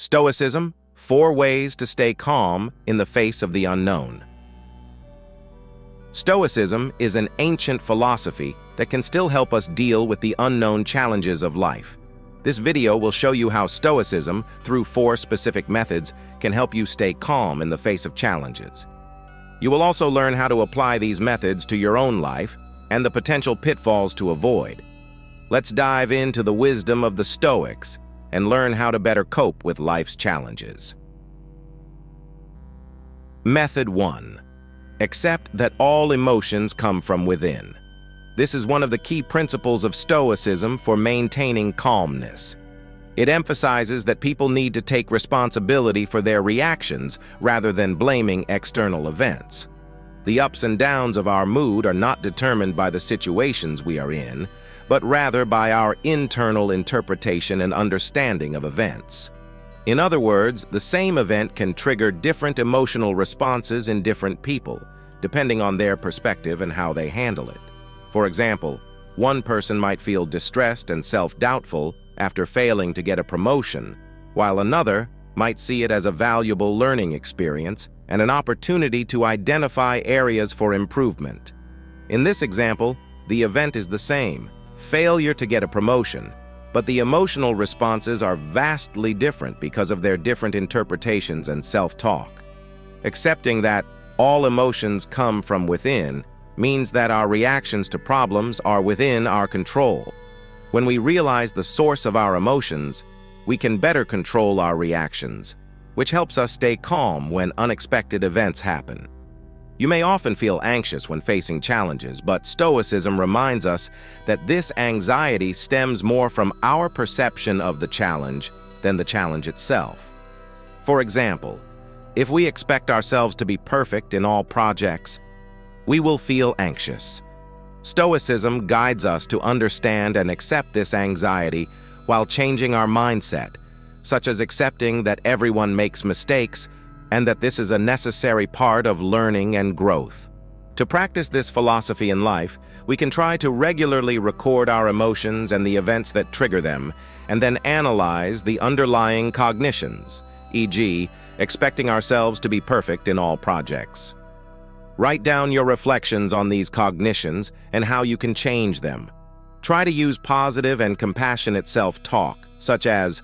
Stoicism, 4 ways to stay calm in the face of the unknown. Stoicism is an ancient philosophy that can still help us deal with the unknown challenges of life. This video will show you how Stoicism, through 4 specific methods, can help you stay calm in the face of challenges. You will also learn how to apply these methods to your own life and the potential pitfalls to avoid. Let's dive into the wisdom of the Stoics and learn how to better cope with life's challenges. Method 1. Accept that all emotions come from within. This is one of the key principles of Stoicism for maintaining calmness. It emphasizes that people need to take responsibility for their reactions rather than blaming external events. The ups and downs of our mood are not determined by the situations we are in, but rather by our internal interpretation and understanding of events. In other words, the same event can trigger different emotional responses in different people, depending on their perspective and how they handle it. For example, one person might feel distressed and self-doubtful after failing to get a promotion, while another might see it as a valuable learning experience and an opportunity to identify areas for improvement. In this example, the event is the same, failure to get a promotion, but the emotional responses are vastly different because of their different interpretations and self-talk. Accepting that all emotions come from within means that our reactions to problems are within our control. When we realize the source of our emotions, we can better control our reactions, which helps us stay calm when unexpected events happen. You may often feel anxious when facing challenges, but Stoicism reminds us that this anxiety stems more from our perception of the challenge than the challenge itself. For example, if we expect ourselves to be perfect in all projects, we will feel anxious. Stoicism guides us to understand and accept this anxiety while changing our mindset, such as accepting that everyone makes mistakes and that this is a necessary part of learning and growth. To practice this philosophy in life, we can try to regularly record our emotions and the events that trigger them, and then analyze the underlying cognitions, e.g., expecting ourselves to be perfect in all projects. Write down your reflections on these cognitions and how you can change them. Try to use positive and compassionate self-talk, such as,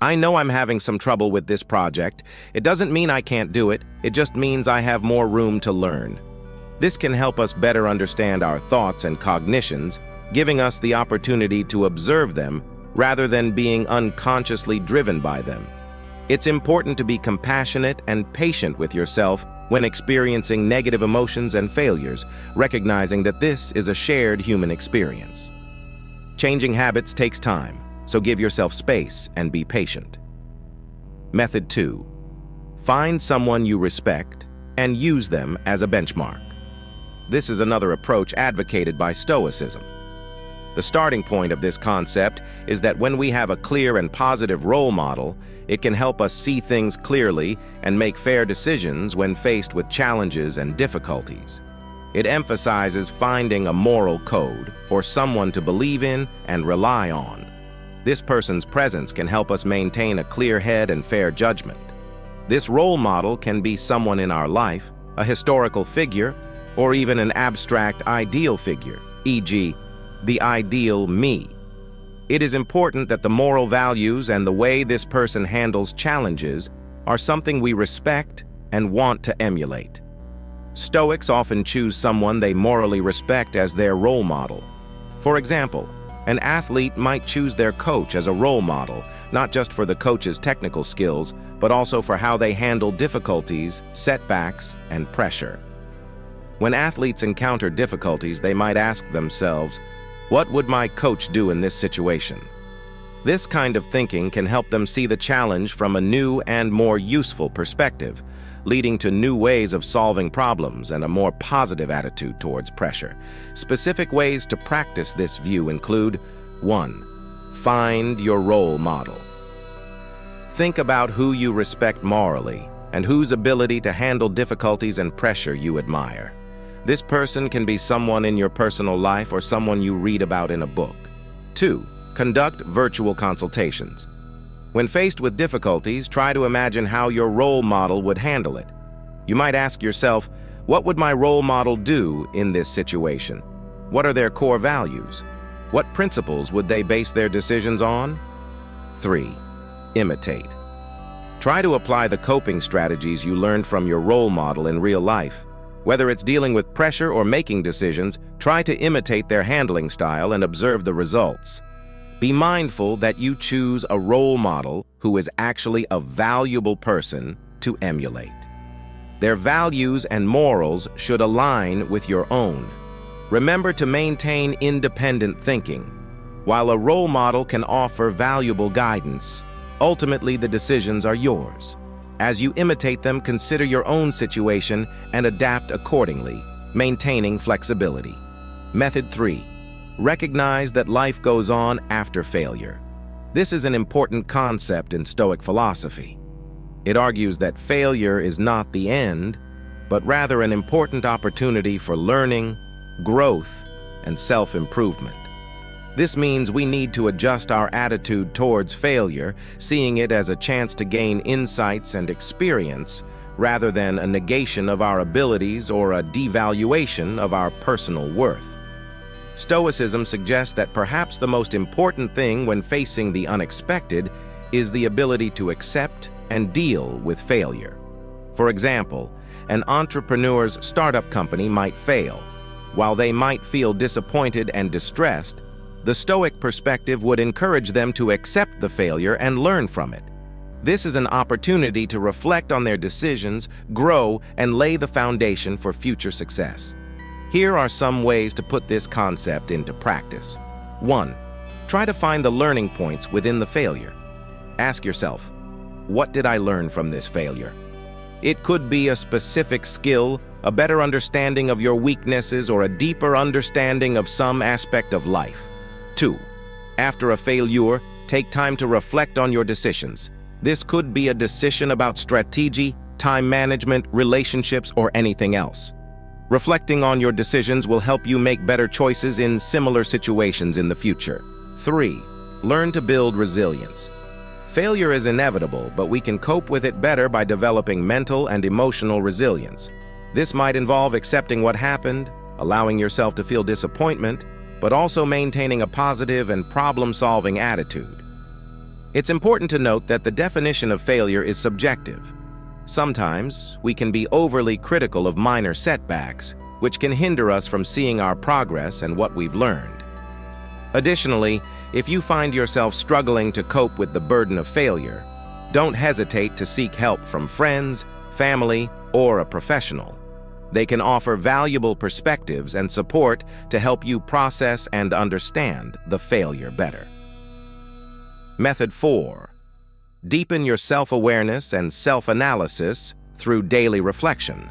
"I know I'm having some trouble with this project. It doesn't mean I can't do it, it just means I have more room to learn." This can help us better understand our thoughts and cognitions, giving us the opportunity to observe them rather than being unconsciously driven by them. It's important to be compassionate and patient with yourself when experiencing negative emotions and failures, recognizing that this is a shared human experience. Changing habits takes time, so give yourself space and be patient. Method 2. Find someone you respect and use them as a benchmark. This is another approach advocated by Stoicism. The starting point of this concept is that when we have a clear and positive role model, it can help us see things clearly and make fair decisions when faced with challenges and difficulties. It emphasizes finding a moral code or someone to believe in and rely on. This person's presence can help us maintain a clear head and fair judgment. This role model can be someone in our life, a historical figure, or even an abstract ideal figure, e.g., the ideal me. It is important that the moral values and the way this person handles challenges are something we respect and want to emulate. Stoics often choose someone they morally respect as their role model. For example, an athlete might choose their coach as a role model, not just for the coach's technical skills, but also for how they handle difficulties, setbacks, and pressure. When athletes encounter difficulties, they might ask themselves, "What would my coach do in this situation?" This kind of thinking can help them see the challenge from a new and more useful perspective, leading to new ways of solving problems and a more positive attitude towards pressure. Specific ways to practice this view include: 1. Find your role model. Think about who you respect morally and whose ability to handle difficulties and pressure you admire. This person can be someone in your personal life or someone you read about in a book. 2. Conduct virtual consultations. When faced with difficulties, try to imagine how your role model would handle it. You might ask yourself, what would my role model do in this situation? What are their core values? What principles would they base their decisions on? 3. Imitate. Try to apply the coping strategies you learned from your role model in real life. Whether it's dealing with pressure or making decisions, try to imitate their handling style and observe the results. Be mindful that you choose a role model who is actually a valuable person to emulate. Their values and morals should align with your own. Remember to maintain independent thinking. While a role model can offer valuable guidance, ultimately the decisions are yours. As you imitate them, consider your own situation and adapt accordingly, maintaining flexibility. Method 3. Recognize that life goes on after failure. This is an important concept in Stoic philosophy. It argues that failure is not the end, but rather an important opportunity for learning, growth, and self-improvement. This means we need to adjust our attitude towards failure, seeing it as a chance to gain insights and experience, rather than a negation of our abilities or a devaluation of our personal worth. Stoicism suggests that perhaps the most important thing when facing the unexpected is the ability to accept and deal with failure. For example, an entrepreneur's startup company might fail. While they might feel disappointed and distressed, the Stoic perspective would encourage them to accept the failure and learn from it. This is an opportunity to reflect on their decisions, grow, and lay the foundation for future success. Here are some ways to put this concept into practice. 1. Try to find the learning points within the failure. Ask yourself, what did I learn from this failure? It could be a specific skill, a better understanding of your weaknesses, or a deeper understanding of some aspect of life. 2. After a failure, take time to reflect on your decisions. This could be a decision about strategy, time management, relationships, or anything else. Reflecting on your decisions will help you make better choices in similar situations in the future. 3. Learn to build resilience. Failure is inevitable, but we can cope with it better by developing mental and emotional resilience. This might involve accepting what happened, allowing yourself to feel disappointment, but also maintaining a positive and problem-solving attitude. It's important to note that the definition of failure is subjective. Sometimes, we can be overly critical of minor setbacks, which can hinder us from seeing our progress and what we've learned. Additionally, if you find yourself struggling to cope with the burden of failure, don't hesitate to seek help from friends, family, or a professional. They can offer valuable perspectives and support to help you process and understand the failure better. Method 4. Deepen your self-awareness and self-analysis through daily reflection.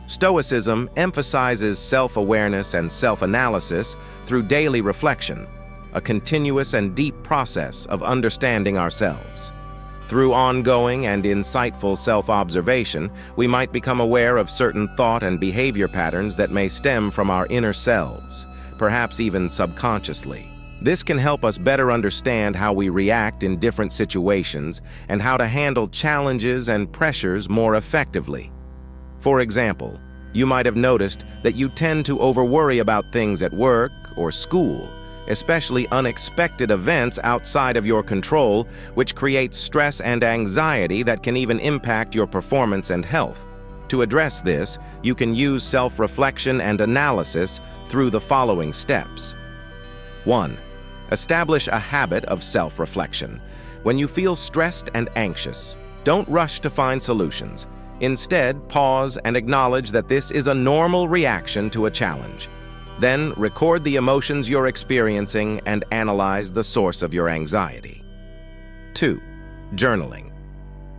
Stoicism emphasizes self-awareness and self-analysis through daily reflection, a continuous and deep process of understanding ourselves. Through ongoing and insightful self-observation, we might become aware of certain thought and behavior patterns that may stem from our inner selves, perhaps even subconsciously. This can help us better understand how we react in different situations and how to handle challenges and pressures more effectively. For example, you might have noticed that you tend to overworry about things at work or school, especially unexpected events outside of your control, which creates stress and anxiety that can even impact your performance and health. To address this, you can use self-reflection and analysis through the following steps. 1. Establish a habit of self-reflection. When you feel stressed and anxious, don't rush to find solutions. Instead, pause and acknowledge that this is a normal reaction to a challenge. Then, record the emotions you're experiencing and analyze the source of your anxiety. 2. Journaling.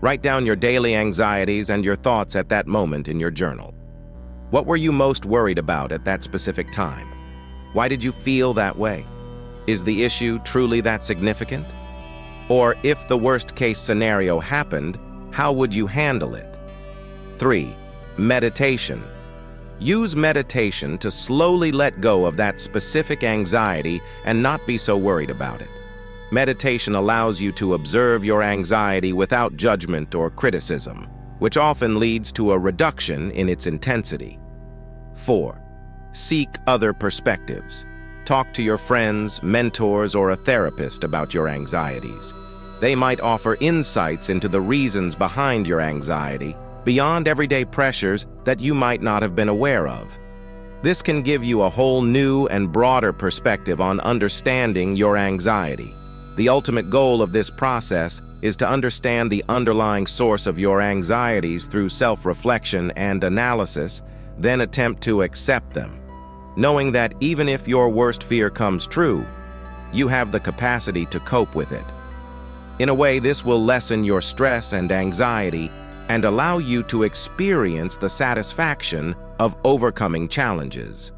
Write down your daily anxieties and your thoughts at that moment in your journal. What were you most worried about at that specific time? Why did you feel that way? Is the issue truly that significant? Or if the worst-case scenario happened, how would you handle it? 3. Meditation. Use meditation to slowly let go of that specific anxiety and not be so worried about it. Meditation allows you to observe your anxiety without judgment or criticism, which often leads to a reduction in its intensity. 4. Seek other perspectives. Talk to your friends, mentors, or a therapist about your anxieties. They might offer insights into the reasons behind your anxiety, beyond everyday pressures that you might not have been aware of. This can give you a whole new and broader perspective on understanding your anxiety. The ultimate goal of this process is to understand the underlying source of your anxieties through self-reflection and analysis, then attempt to accept them, knowing that even if your worst fear comes true, you have the capacity to cope with it. In a way, this will lessen your stress and anxiety and allow you to experience the satisfaction of overcoming challenges.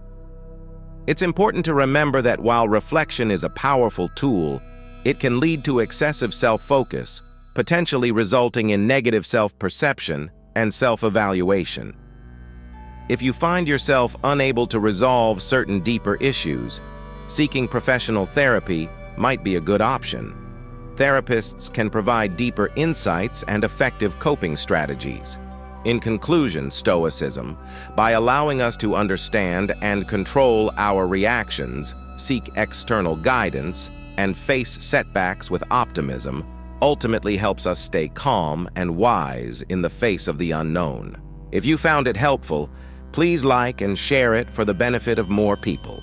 It's important to remember that while reflection is a powerful tool, it can lead to excessive self-focus, potentially resulting in negative self-perception and self-evaluation. If you find yourself unable to resolve certain deeper issues, seeking professional therapy might be a good option. Therapists can provide deeper insights and effective coping strategies. In conclusion, Stoicism, by allowing us to understand and control our reactions, seek external guidance, and face setbacks with optimism, ultimately helps us stay calm and wise in the face of the unknown. If you found it helpful, please like and share it for the benefit of more people.